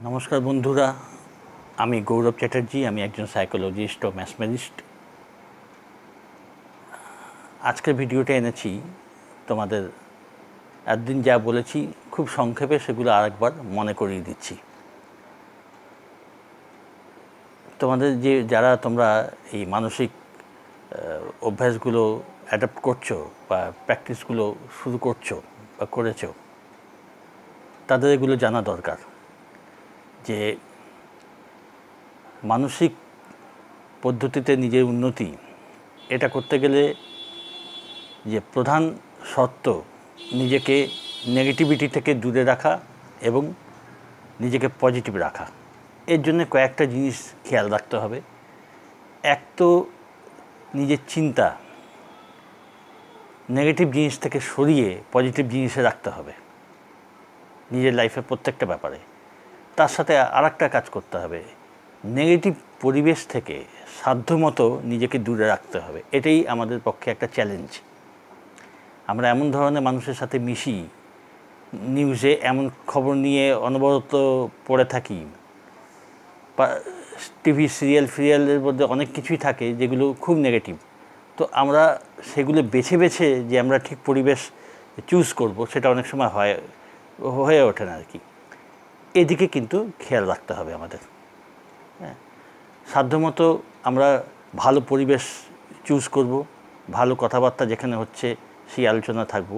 নমস্কার বন্ধুরা, আমি গৌরব চ্যাটার্জি। আমি একজন সাইকোলজিস্ট ও ম্যাথমেটিস্ট। আজকের ভিডিওটা এনেছি তোমাদের একদিন যা বলেছি খুব সংক্ষেপে সেগুলো আরেকবার মনে করিয়ে দিচ্ছি। তোমাদের যারা তোমরা এই মানসিক অভ্যাসগুলো অ্যাডাপ্ট করছো বা প্র্যাকটিসগুলো শুরু করছো বা করেছো, তাদের এগুলো জানা দরকার যে মানসিক পদ্ধতিতে নিজের উন্নতি এটা করতে গেলে যে প্রধান শর্ত নিজেকে নেগেটিভিটি থেকে দূরে রাখা এবং নিজেকে পজিটিভ রাখা। এর জন্য কয়েকটা জিনিস খেয়াল রাখতে হবে। এক তো নিজের চিন্তা নেগেটিভ জিনিস থেকে সরিয়ে পজিটিভ জিনিসে রাখতে হবে নিজের লাইফের প্রত্যেকটা ব্যাপারে। তার সাথে আর একটা কাজ করতে হবে, নেগেটিভ পরিবেশ থেকে সাধ্যমতো নিজেকে দূরে রাখতে হবে। এটাই আমাদের পক্ষে একটা চ্যালেঞ্জ। আমরা এমন ধরনের মানুষের সাথে মিশি, নিউজে এমন খবর নিয়ে অনবরত পড়ে থাকি, টিভি ফিরিয়ালের মধ্যে অনেক কিছুই থাকে যেগুলো খুব নেগেটিভ। তো আমরা সেগুলো বেছে বেছে যে আমরা ঠিক পরিবেশ চুজ করব, সেটা অনেক সময় হয়ে ওঠে না আর কি। এদিকে কিন্তু খেয়াল রাখতে হবে আমাদের। হ্যাঁ, সাধ্যমতো আমরা ভালো পরিবেশ চুজ করব, ভালো কথাবার্তা যেখানে হচ্ছে সেই আলোচনা থাকবো।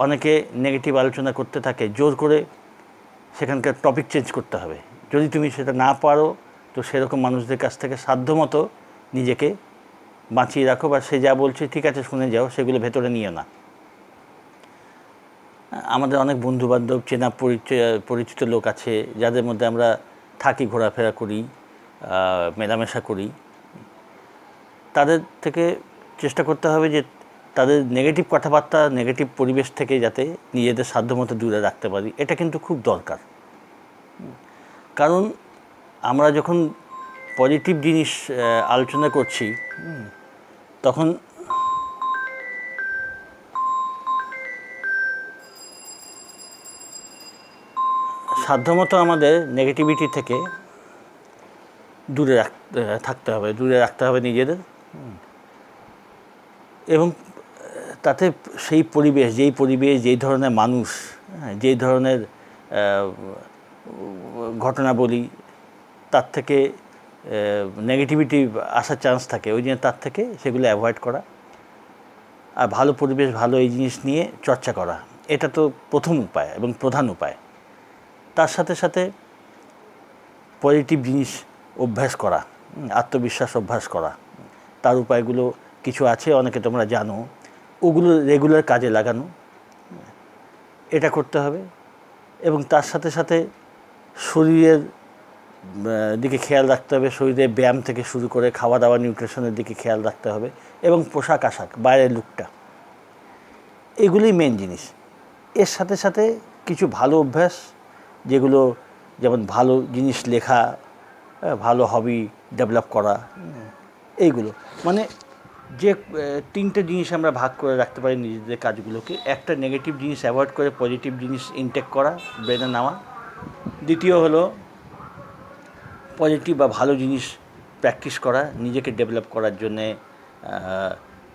অনেকে নেগেটিভ আলোচনা করতে থাকে, জোর করে সেখানকার টপিক চেঞ্জ করতে হবে। যদি তুমি সেটা না পারো তো সেরকম মানুষদের কাছ থেকে সাধ্যমতো নিজেকে বাঁচিয়ে রাখো, বা সে যা বলছে ঠিক আছে শুনে যাও, সেগুলো ভেতরে নিও না। আমাদের অনেক বন্ধুবান্ধব, চেনা পরিচিত লোক আছে যাদের মধ্যে আমরা থাকি, ঘোরাফেরা করি, মেলামেশা করি। তাদের থেকে চেষ্টা করতে হবে যে তাদের নেগেটিভ কথাবার্তা, নেগেটিভ পরিবেশ থেকে যাতে নিজেদের সাধ্যমতো দূরে রাখতে পারি। এটা কিন্তু খুব দরকার। কারণ আমরা যখন পজিটিভ জিনিস আলোচনা করছি, তখন সাধ্যমতো আমাদের নেগেটিভিটি থেকে দূরে রাখতে হবে নিজেদের। এবং তাতে সেই পরিবেশ, যেই ধরনের মানুষ, যেই ধরনের ঘটনা বলি, তার থেকে নেগেটিভিটি আসার চান্স থাকে, ওই জন্য তার থেকে সেগুলো অ্যাভয়েড করা আর ভালো পরিবেশ, ভালো এই জিনিস নিয়ে চর্চা করা, এটা তো প্রথম উপায় এবং প্রধান উপায়। তার সাথে সাথে পজিটিভ জিনিস অভ্যাস করা, আত্মবিশ্বাস অভ্যাস করা, তার উপায়গুলো কিছু আছে, অনেকে তোমরা জানো। ওগুলো রেগুলার কাজে লাগানো, এটা করতে হবে। এবং তার সাথে সাথে শরীরের দিকে খেয়াল রাখতে হবে। শরীরে ব্যায়াম থেকে শুরু করে খাওয়া দাওয়া, নিউট্রিশনের দিকে খেয়াল রাখতে হবে। এবং পোশাক আশাক, বাইরের লুকটা, এগুলোই মেন জিনিস। এর সাথে সাথে কিছু ভালো অভ্যাস, যেগুলো যেমন ভালো জিনিস লেখা, ভালো হবি ডেভেলপ করা, এইগুলো মানে যে তিনটে জিনিস আমরা ভাগ করে রাখতে পারি নিজেদের কাজগুলোকে। একটা, নেগেটিভ জিনিস অ্যাভয়েড করে পজিটিভ জিনিস ইনটেক করা, ব্রেনে নেওয়া। দ্বিতীয় হলো পজিটিভ বা ভালো জিনিস প্র্যাকটিস করা, নিজেকে ডেভেলপ করার জন্যে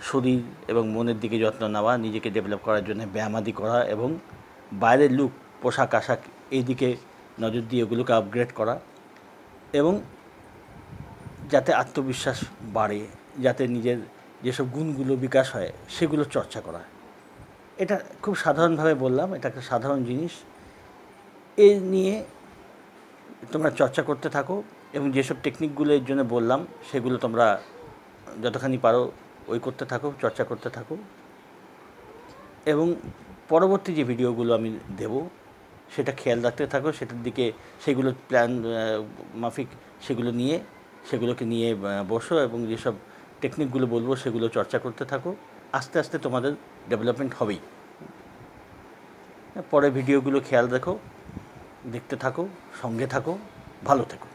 শরীর এবং মনের দিকে যত্ন নেওয়া, নিজেকে ডেভেলপ করার জন্য ব্যায়ামাদি করা, এবং বাইরের লুক, পোশাক আশাক, এই দিকে নজর দিয়ে ওগুলোকে আপগ্রেড করা, এবং যাতে আত্মবিশ্বাস বাড়ে, যাতে নিজের যেসব গুণগুলো বিকাশ হয় সেগুলো চর্চা করা। এটা খুব সাধারণভাবে বললাম, এটা একটা সাধারণ জিনিস। এই নিয়ে তোমরা চর্চা করতে থাকো, এবং যেসব টেকনিকগুলো এর জন্য বললাম সেগুলো তোমরা যতখানি পারো করতে থাকো, চর্চা করতে থাকো। এবং পরবর্তী যে ভিডিওগুলো আমি দেব সেটা খেয়াল রাখতে থাকো, সেটার দিকে, সেগুলো প্ল্যান মাফিক সেগুলোকে নিয়ে বসো, এবং যেসব টেকনিকগুলো বলবো সেগুলো চর্চা করতে থাকো। আস্তে আস্তে তোমাদের ডেভেলপমেন্ট হবেই। পরে ভিডিওগুলো খেয়াল দেখতে থাকো, সঙ্গে থাকো, ভালো থেকো।